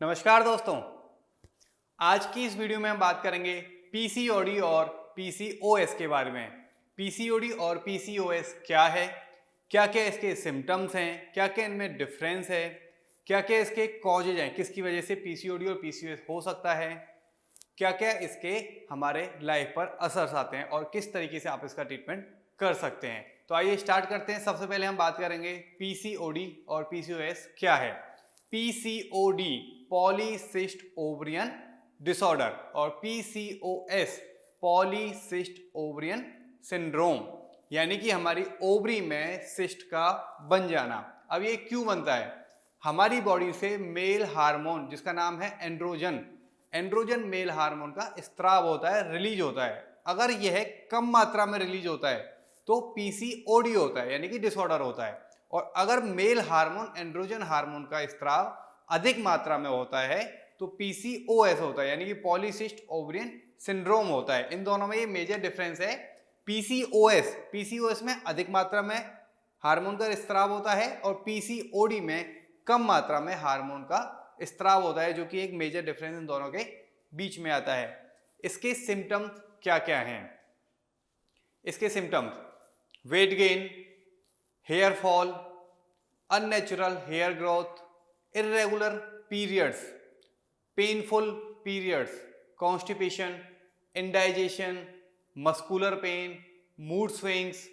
नमस्कार दोस्तों, आज की इस वीडियो में हम बात करेंगे पीसीओडी और पीसीओएस के बारे में। पीसीओडी और पीसीओएस क्या है, क्या क्या इसके सिम्टम्स हैं, क्या क्या इनमें डिफरेंस है, क्या क्या इसके कॉजेज हैं, किसकी वजह से पीसीओडी और पीसीओएस हो सकता है, क्या क्या इसके हमारे लाइफ पर असर आते हैं और किस तरीके से आप इसका ट्रीटमेंट कर सकते हैं। तो आइए स्टार्ट करते हैं। सबसे पहले हम बात करेंगे पीसीओडी और पीसीओएस क्या है। पीसीओडी पॉलीसिस्ट ओवरियन डिसऑर्डर और पीसीओएस पॉलीसिस्ट ओवरियन सिंड्रोम, यानी कि हमारी ओवरी में सिस्ट का बन जाना। अब ये क्यों बनता है? हमारी बॉडी से मेल हार्मोन जिसका नाम है एंड्रोजन मेल हार्मोन का स्त्राव होता है, रिलीज होता है। अगर यह कम मात्रा में रिलीज होता है तो पीसीओडी होता है, यानी कि डिसऑर्डर होता है। और अगर मेल हार्मोन एंड्रोजन हार्मोन का स्त्राव अधिक मात्रा में होता है तो पीसीओएस होता है, यानी कि पॉलीसिस्ट ओवरियन सिंड्रोम होता है। इन दोनों में ये मेजर डिफरेंस है। पीसीओएस में अधिक मात्रा में हार्मोन का स्त्राव होता है और पीसीओडी में कम मात्रा में हार्मोन का स्त्राव होता है, जो कि एक मेजर डिफरेंस इन दोनों के बीच में आता है। इसके सिम्टम्स क्या क्या हैं? इसके symptoms weight gain, hair fall, unnatural hair growth, irregular periods, painful periods, constipation, indigestion, muscular pain, mood swings,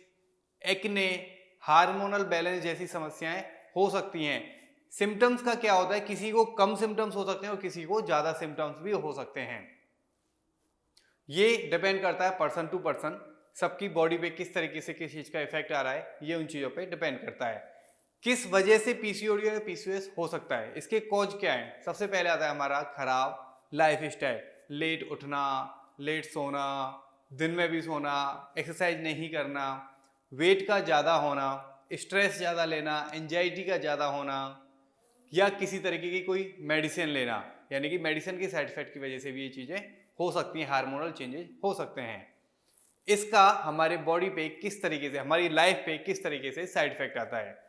acne, hormonal balance जैसी समस्याएं हो सकती हैं। सिम्टम्स का क्या होता है? किसी को कम सिम्टम्स हो सकते हैं और किसी को ज्यादा सिम्टम्स भी हो सकते हैं। ये डिपेंड करता है पर्सन टू पर्सन, सबकी बॉडी पे किस तरीके से किस चीज का इफेक्ट आ रहा है, ये उन चीजों पे डिपेंड करता है। किस वजह से पीसीओडी और पीसीओएस हो सकता है, इसके कॉज क्या है? सबसे पहले आता है हमारा खराब लाइफ स्टाइल, लेट उठना, लेट सोना, दिन में भी सोना, एक्सरसाइज नहीं करना, वेट का ज़्यादा होना, स्ट्रेस ज़्यादा लेना, एंजाइटी का ज़्यादा होना, या किसी तरीके की कोई मेडिसिन लेना, यानी कि मेडिसिन के साइड इफेक्ट की वजह से भी ये चीज़ें हो सकती हैं, हार्मोनल चेंजेस हो सकते हैं। इसका हमारे बॉडी पे किस तरीके से, हमारी लाइफ पे किस तरीके से साइड इफेक्ट आता है?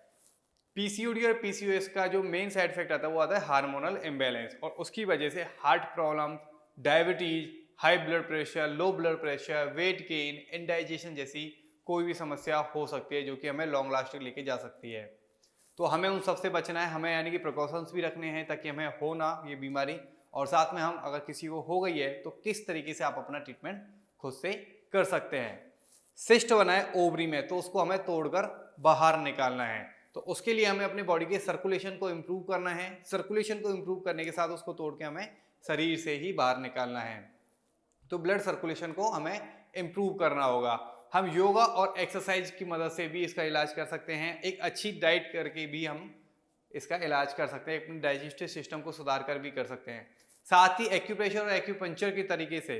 पीसीओडी और पीसीओएस का जो मेन साइड इफेक्ट आता है वो आता है हार्मोनल इम्बैलेंस, और उसकी वजह से heart problem, diabetes, high blood pressure, low blood pressure, weight gain, indigestion जैसी कोई भी समस्या हो सकती है, जो कि हमें लॉन्ग लास्टिंग लेके जा सकती है। तो हमें उन सबसे बचना है, हमें यानी कि प्रिकॉशंस भी रखने हैं ताकि हमें हो ना ये बीमारी, और साथ में हम अगर किसी को हो गई है तो किस तरीके से आप अपना ट्रीटमेंट खुद से कर सकते हैं। सिस्ट बना है ओवरी में तो उसको हमें तोड़कर बाहर निकालना है, तो उसके लिए हमें अपनी बॉडी के सर्कुलेशन को इम्प्रूव करना है। सर्कुलेशन को इम्प्रूव करने के साथ उसको तोड़ के हमें शरीर से ही बाहर निकालना है। तो ब्लड सर्कुलेशन को हमें इम्प्रूव करना होगा। हम योगा और एक्सरसाइज की मदद से भी इसका इलाज कर सकते हैं। एक अच्छी डाइट करके भी हम इसका इलाज कर सकते हैं, अपने डाइजेस्टिव सिस्टम को सुधार कर भी कर सकते हैं। साथ ही एक्यूप्रेशर और एक्यूपंक्चर की तरीके से,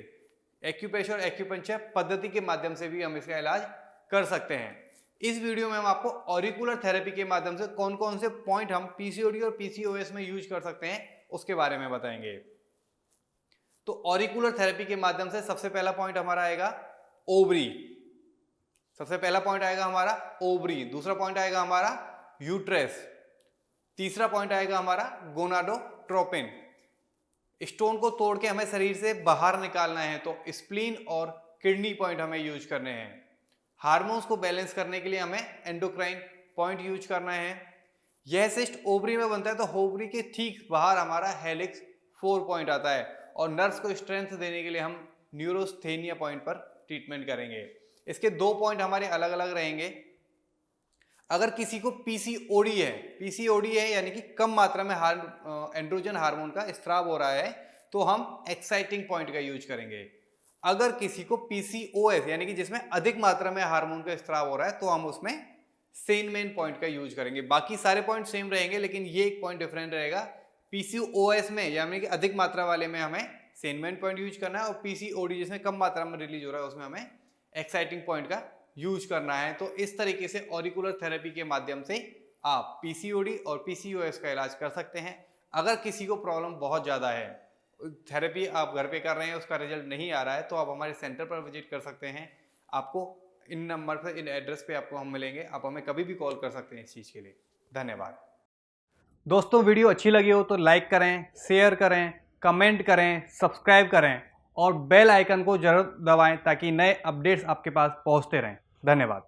एक्यूप्रेशर और एक्यूपंक्चर पद्धति के माध्यम से भी हम इसका इलाज कर सकते हैं। इस वीडियो में हम आपको ऑरिकुलर थेरेपी के माध्यम से कौन कौन से पॉइंट हम पीसीओडी और पीसीओएस में यूज कर सकते हैं उसके बारे में बताएंगे। तो ऑरिकुलर थेरेपी के माध्यम से सबसे पहला पॉइंट हमारा आएगा ओवरी, सबसे पहला पॉइंट आएगा हमारा ओवरी, दूसरा पॉइंट आएगा हमारा यूट्रस, तीसरा पॉइंट आएगा हमारा गोनाडोट्रोपिन। स्टोन को तोड़ के हमें शरीर से बाहर निकालना है तो स्प्लीन और किडनी पॉइंट हमें यूज करने हैं। हार्मोन्स को बैलेंस करने के लिए हमें एंडोक्राइन पॉइंट यूज करना है। यह सिस्ट ओवरी में बनता है तो ओवरी के ठीक बाहर हमारा हेलिक्स 4 पॉइंट आता है, और नर्व्स को स्ट्रेंथ देने के लिए हम न्यूरोस्थेनिया पॉइंट पर ट्रीटमेंट करेंगे। इसके 2 पॉइंट हमारे अलग अलग रहेंगे। अगर किसी को पीसीओडी है यानी कि कम मात्रा में एंड्रोजन हार्मोन का स्त्राव हो रहा है तो हम एक्साइटिंग पॉइंट का यूज करेंगे। अगर किसी को पीसीओएस यानी कि जिसमें अधिक मात्रा में हार्मोन का स्त्राव हो रहा है तो हम उसमें सेनमेन पॉइंट का यूज करेंगे। बाकी सारे पॉइंट सेम रहेंगे, लेकिन ये एक पॉइंट डिफरेंट रहेगा। पीसीओएस में यानी कि अधिक मात्रा वाले में हमें सेनमेन पॉइंट यूज करना है, और पीसीओडी जिसमें कम मात्रा में रिलीज हो रहा है उसमें हमें एक्साइटिंग पॉइंट का यूज करना है। तो इस तरीके से ऑरिकुलर थेरेपी के माध्यम से आप पीसीओडी और पीसीओएस का इलाज कर सकते हैं। अगर किसी को प्रॉब्लम बहुत ज़्यादा है, थेरेपी आप घर पे कर रहे हैं, उसका रिजल्ट नहीं आ रहा है, तो आप हमारे सेंटर पर विजिट कर सकते हैं। आपको इन नंबर पर, इन एड्रेस पे आपको हम मिलेंगे। आप हमें कभी भी कॉल कर सकते हैं इस चीज़ के लिए। धन्यवाद। दोस्तों वीडियो अच्छी लगी हो तो लाइक करें, शेयर करें, कमेंट करें, सब्सक्राइब करें और बेल आइकन को जरूर दबाएं ताकि नए अपडेट्स आपके पास पहुंचते रहें। धन्यवाद।